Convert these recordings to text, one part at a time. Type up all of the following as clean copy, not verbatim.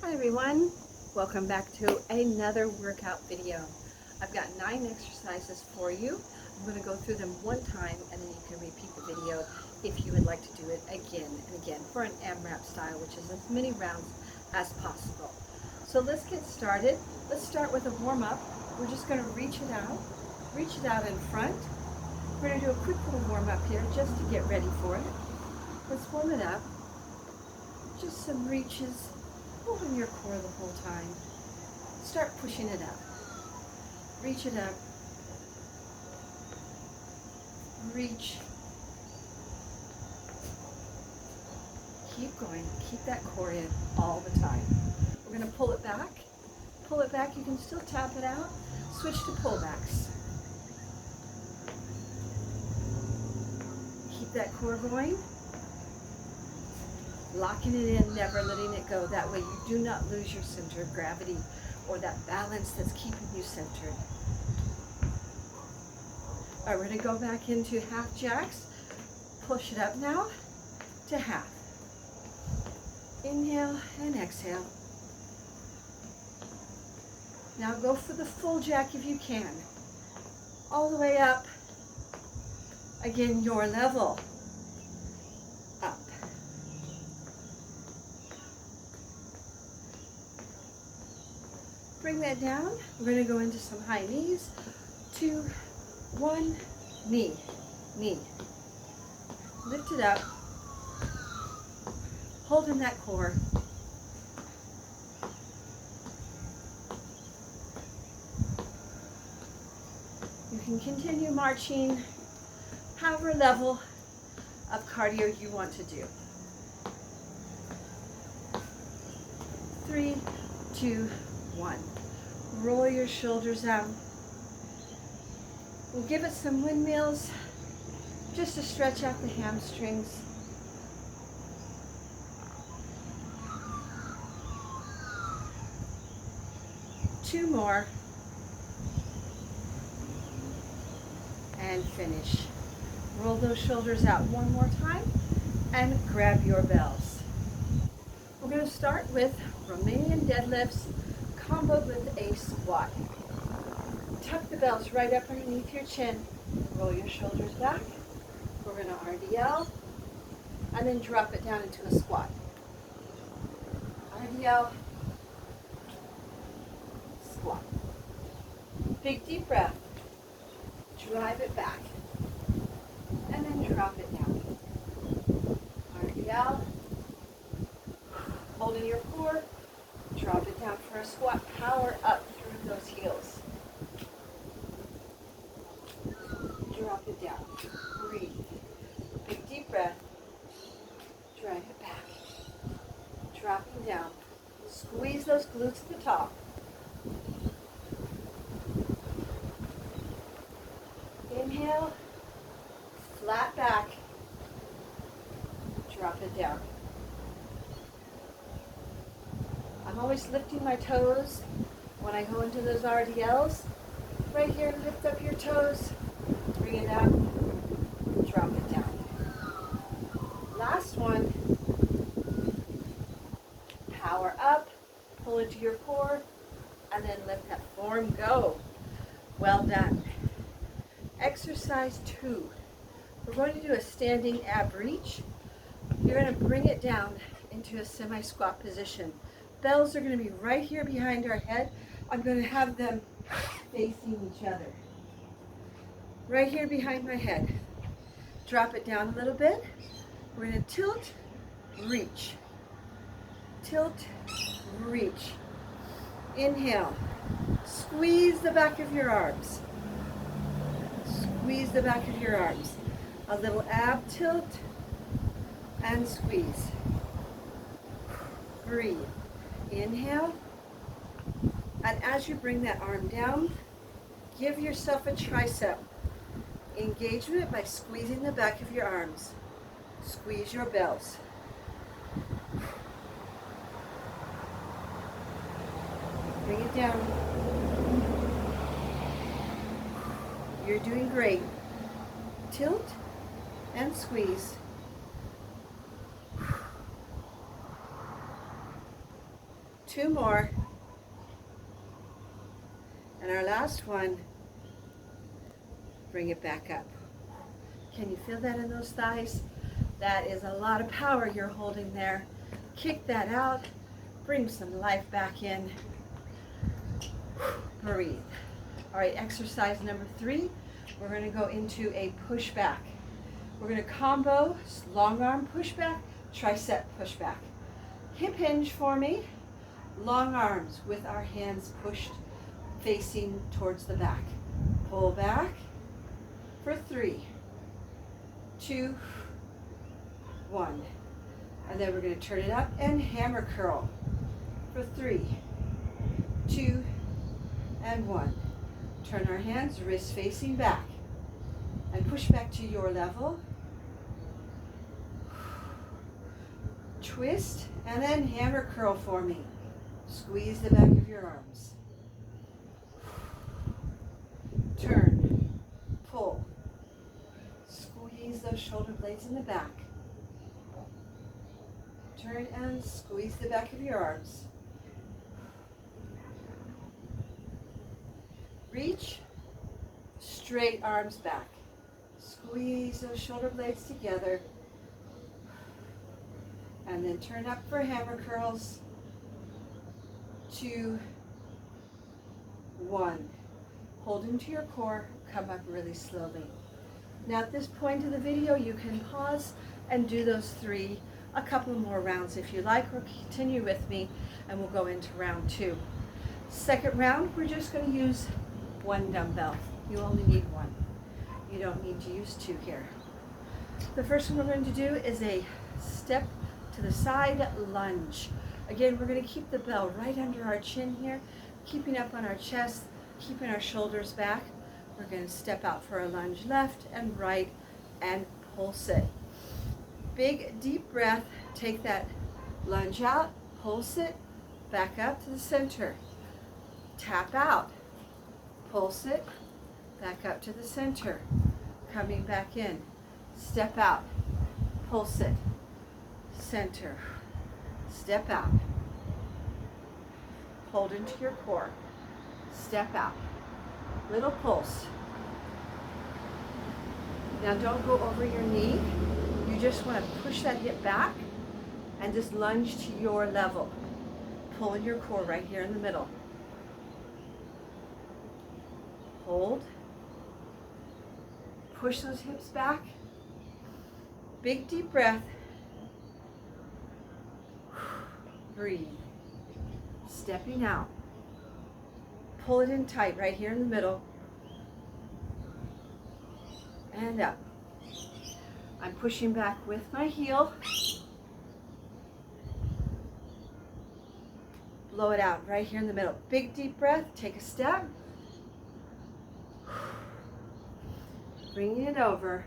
Hi everyone, welcome back to another workout video. I've got 9 exercises for you. I'm going to go through them one time and then you can repeat the video if you would like to do it again and again for an AMRAP style, which is as many rounds as possible. So let's get started. Let's start with a warm-up. We're just going to reach it out in front. We're going to do a quick little warm-up here just to get ready for it. Let's warm it up. Just some reaches. Holding your core the whole time. Start pushing it up. Reach it up. Reach. Keep going. Keep that core in all the time. We're going to pull it back. Pull it back. You can still tap it out. Switch to pullbacks. Keep that core going. Locking it in, never letting it go. That way you do not lose your center of gravity or that balance that's keeping you centered. All right, we're going to go back into half jacks. Push it up now to half. Inhale and exhale. Now go for the full jack if you can. All the way up. Again, your level. Up. Bring that down. We're going to go into some high knees. 2, 1, knee, knee. Lift it up. Holding that core. You can continue marching however level of cardio you want to do. 3, 2, 1. Roll your shoulders out. We'll give it some windmills just to stretch out the hamstrings. Two more. And finish. Roll those shoulders out one more time and grab your bells. We're going to start with Romanian deadlifts comboed with a squat. Tuck the bells right up underneath your chin. Roll your shoulders back. We're going to RDL and then drop it down into a squat. RDL, squat. Big deep breath. Drive it back and then drop it down. RDL, holding your core. Drop it down for a squat. Power up through those heels. Drop it down. Breathe. Big deep breath. Drive it back. Dropping down. Squeeze those glutes to the top. Inhale. Flat back. Drop it down. I'm always lifting my toes when I go into those RDLs. Right here, lift up your toes, bring it up, drop it down. Last one. Power up, pull into your core, and then let that form go. Well done. Exercise 2. We're going to do a standing ab reach. You're going to bring it down into a semi-squat position. Bells are going to be right here behind our head. I'm going to have them facing each other. Right here behind my head. Drop it down a little bit. We're going to tilt, reach. Tilt, reach. Inhale. Squeeze the back of your arms. Squeeze the back of your arms. A little ab tilt and squeeze. Breathe. Inhale, and as you bring that arm down, give yourself a tricep engagement by squeezing the back of your arms. Squeeze your bells. Bring it down. You're doing great. Tilt and squeeze. 2 more. And our last one, bring it back up. Can you feel that in those thighs? That is a lot of power you're holding there. Kick that out. Bring some life back in. Breathe. All right, exercise number 3. We're going to go into a pushback. We're going to combo long arm pushback, tricep pushback. Hip hinge for me. Long arms with our hands pushed facing towards the back. Pull back for 3, 2, 1. And then we're going to turn it up and hammer curl for 3, 2, and 1. Turn our hands, wrists facing back. And push back to your level. Twist, and then hammer curl for me. Squeeze the back of your arms. Turn, pull. Squeeze those shoulder blades in the back. Turn and squeeze the back of your arms. Reach, straight arms back. Squeeze those shoulder blades together. And then turn up for hammer curls. 2, 1. Hold into your core, come up really slowly. Now at this point of the video, you can pause and do those 3, a couple more rounds if you like, or continue with me and we'll go into round 2. Second round, we're just going to use 1 dumbbell. You only need 1. You don't need to use 2 here. The first one we're going to do is a step to the side lunge. Again, we're going to keep the bell right under our chin here, keeping up on our chest, keeping our shoulders back. We're going to step out for a lunge left and right and pulse it. Big deep breath, take that lunge out, pulse it, back up to the center. Tap out, pulse it, back up to the center. Coming back in, step out, pulse it, center, step out. Hold into your core, step out. Little pulse. Now don't go over your knee. You just want to push that hip back and just lunge to your level. Pull in your core right here in the middle. Hold. Push those hips back. Big deep breath. Breathe. Stepping out. Pull it in tight right here in the middle. And up. I'm pushing back with my heel. Blow it out right here in the middle. Big deep breath. Take a step. Bringing it over.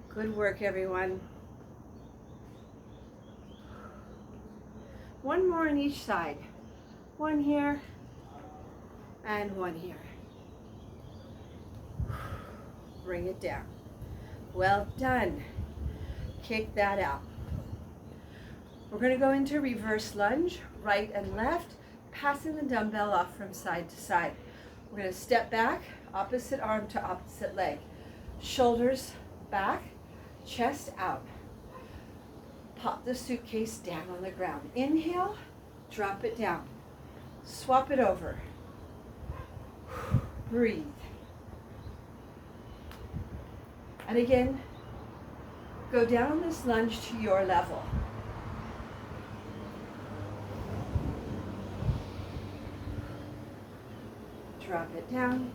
Good work, everyone. 1 more on each side. 1 here and 1 here. Bring it down. Well done. Kick that out. We're going to go into reverse lunge, right and left, passing the dumbbell off from side to side. We're going to step back, opposite arm to opposite leg. Shoulders back, chest out. Pop the suitcase down on the ground. Inhale, drop it down. Swap it over. Breathe. And again, go down on this lunge to your level. Drop it down.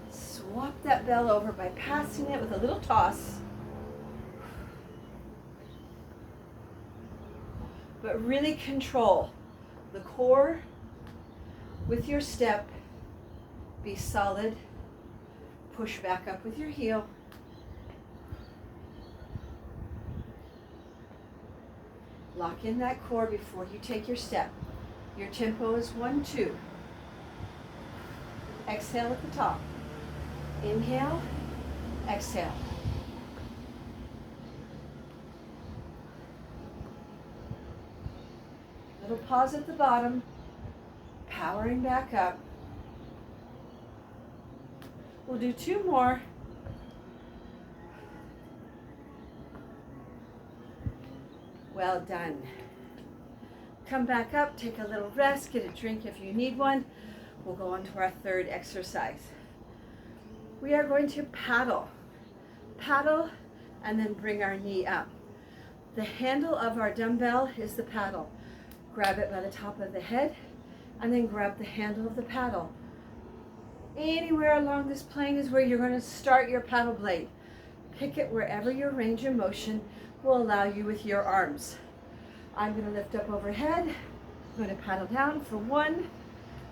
Swap that bell over by passing it with a little toss. But really control the core with your step. Be solid. Push back up with your heel. Lock in that core before you take your step. Your tempo is 1, 2. Exhale at the top. Inhale, exhale. Little pause at the bottom, powering back up. We'll do 2 more. Well done. Come back up, take a little rest, get a drink if you need one. We'll go on to our 3rd exercise. We are going to paddle. Paddle and then bring our knee up. The handle of our dumbbell is the paddle. Grab it by the top of the head and then grab the handle of the paddle. Anywhere along this plane is where you're going to start your paddle blade. Pick it wherever your range of motion will allow you with your arms. I'm going to lift up overhead. I'm going to paddle down for 1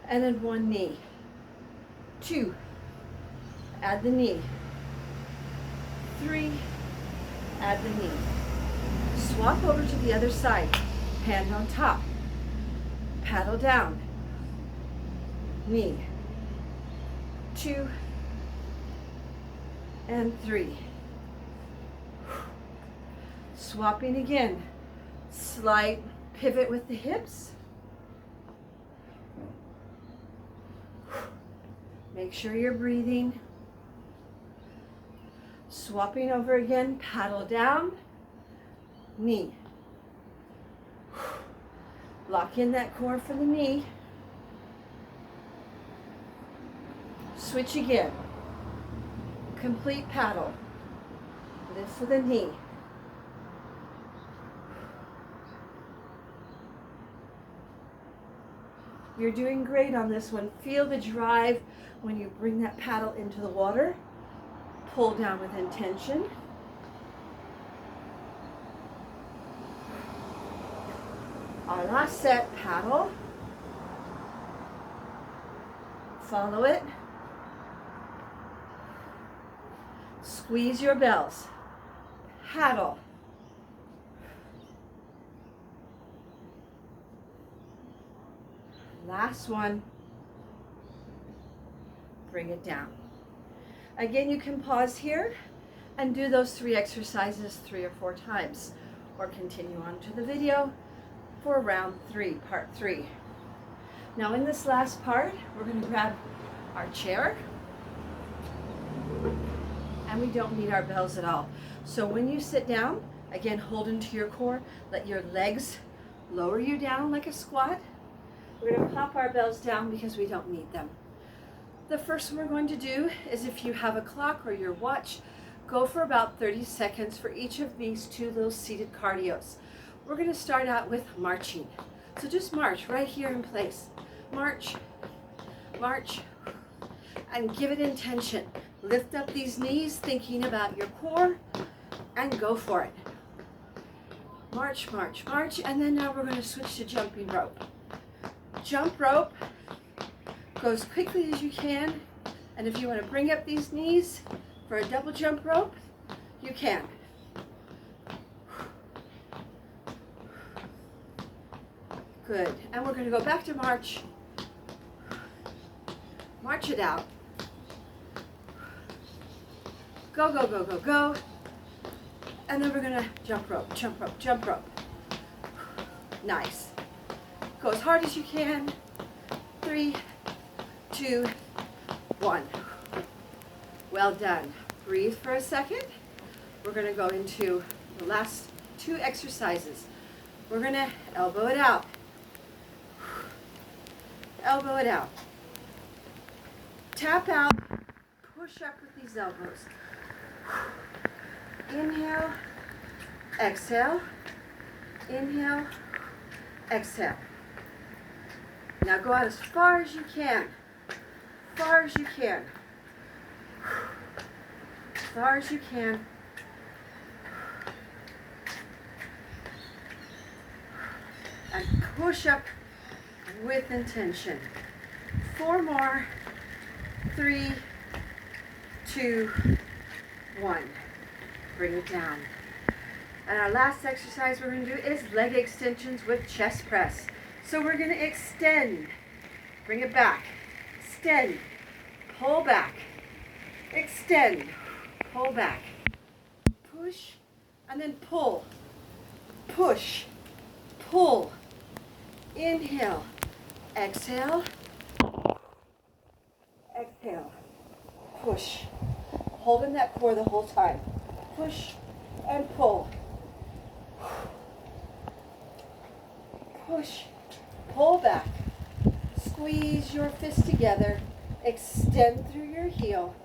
and then 1 knee. 2, add the knee. 3, add the knee. Swap over to the other side, hand on top. Paddle down, knee. 2 and 3. Swapping again. Slight pivot with the hips. Make sure you're breathing. Swapping over again, paddle down, knee. Lock in that core for the knee. Switch again. Complete paddle. Lift for the knee. You're doing great on this one. Feel the drive when you bring that paddle into the water. Pull down with intention. Our last set, paddle. Follow it. Squeeze your bells. Paddle. Last one. Bring it down. Again, you can pause here and do those 3 exercises 3 or 4 times, or continue on to the video for round 3, part 3. Now in this last part, we're going to grab our chair, and we don't need our bells at all. So when you sit down, again, hold into your core, let your legs lower you down like a squat. We're going to pop our bells down because we don't need them. The first one we're going to do is, if you have a clock or your watch, go for about 30 seconds for each of these 2 little seated cardios. We're going to start out with marching. So just march right here in place. March, march, and give it intention. Lift up these knees, thinking about your core, and go for it. March, march, march, and then now we're going to switch to jumping rope. Jump rope. Go as quickly as you can, and if you want to bring up these knees for a double jump rope, you can. Good, and we're going to go back to march. March it out. Go, go, go, go, go. And then we're going to jump rope, jump rope, jump rope. Nice. Go as hard as you can. 3, 2, 1. Well done. Breathe for a second. We're going to go into the last 2 exercises. We're going to elbow it out. Elbow it out. Tap out. Push up with these elbows. Inhale. Exhale. Inhale. Exhale. Now go out as far as you can. Far as you can. Far as you can. And push up with intention. 4 more. 3, 2, 1. Bring it down. And our last exercise we're going to do is leg extensions with chest press. So we're going to extend. Bring it back. Extend. Pull back. Extend. Pull back. Push and then pull. Push. Pull. Inhale, exhale, exhale, push. Holding that core the whole time. Push and pull. Push, pull back. Squeeze your fists together. Extend through your heel.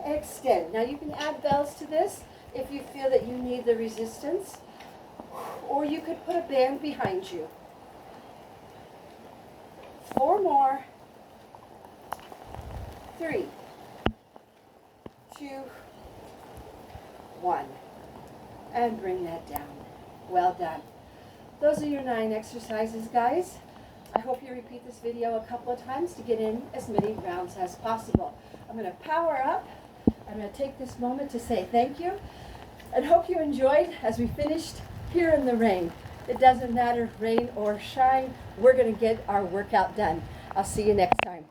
Extend. Now you can add bells to this if you feel that you need the resistance, or you could put a band behind you. 4 more. 3, 2, 1. And bring that down. Well done. Those are your 9 exercises, guys. I hope you repeat this video a couple of times to get in as many rounds as possible. I'm going to power up. I'm going to take this moment to say thank you and hope you enjoyed as we finished here in the rain. It doesn't matter, rain or shine, we're going to get our workout done. I'll see you next time.